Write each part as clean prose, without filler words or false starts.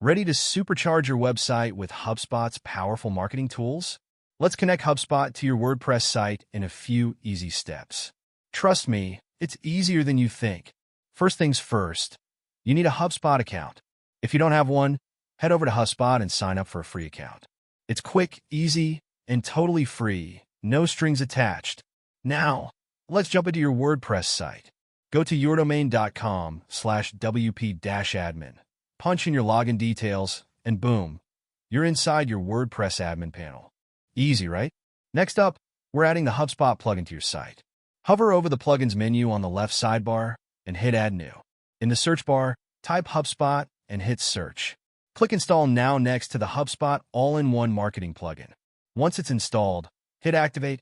Ready to supercharge your website with HubSpot's powerful marketing tools? Let's connect HubSpot to your WordPress site in a few easy steps. Trust me, it's easier than you think. First things first, you need a HubSpot account. If you don't have one, head over to HubSpot and sign up for a free account. It's quick, easy, and totally free, no strings attached. Now, let's jump into your WordPress site. Go to yourdomain.com/wp-admin. Punch in your login details, and boom, you're inside your WordPress admin panel. Easy, right? Next up, we're adding the HubSpot plugin to your site. Hover over the Plugins menu on the left sidebar and hit Add New. In the search bar, type HubSpot and hit Search. Click Install Now next to the HubSpot All-in-One Marketing plugin. Once it's installed, hit Activate,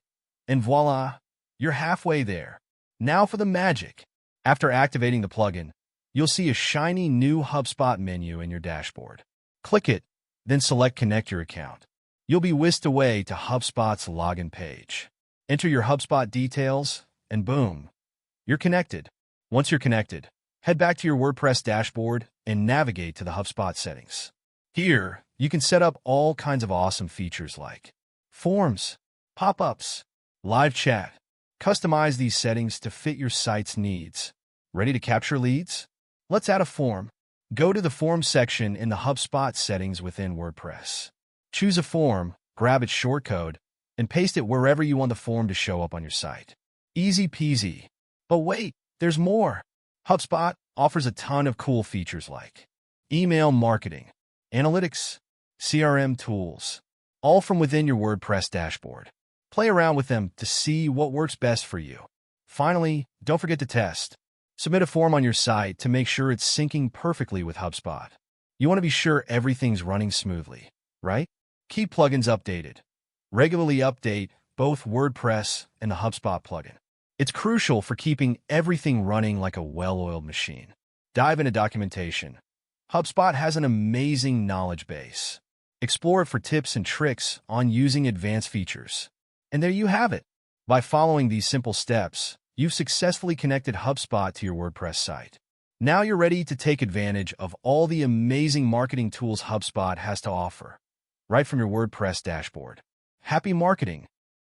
and voila, you're halfway there. Now for the magic. After activating the plugin, you'll see a shiny new HubSpot menu in your dashboard. Click it, then select Connect Your Account. You'll be whisked away to HubSpot's login page. Enter your HubSpot details, and boom, you're connected. Once you're connected, head back to your WordPress dashboard and navigate to the HubSpot settings. Here, you can set up all kinds of awesome features like forms, pop-ups, live chat. Customize these settings to fit your site's needs. Ready to capture leads? Let's add a form. Go to the Forms section in the HubSpot settings within WordPress. Choose a form, grab its shortcode, and paste it wherever you want the form to show up on your site. Easy peasy. But wait, there's more. HubSpot offers a ton of cool features like email marketing, analytics, CRM tools, all from within your WordPress dashboard. Play around with them to see what works best for you. Finally, don't forget to test. Submit a form on your site to make sure it's syncing perfectly with HubSpot. You want to be sure everything's running smoothly, right? Keep plugins updated. Regularly update both WordPress and the HubSpot plugin. It's crucial for keeping everything running like a well-oiled machine. Dive into documentation. HubSpot has an amazing knowledge base. Explore it for tips and tricks on using advanced features. And there you have it. By following these simple steps, you've successfully connected HubSpot to your WordPress site. Now you're ready to take advantage of all the amazing marketing tools HubSpot has to offer, right from your WordPress dashboard. Happy marketing!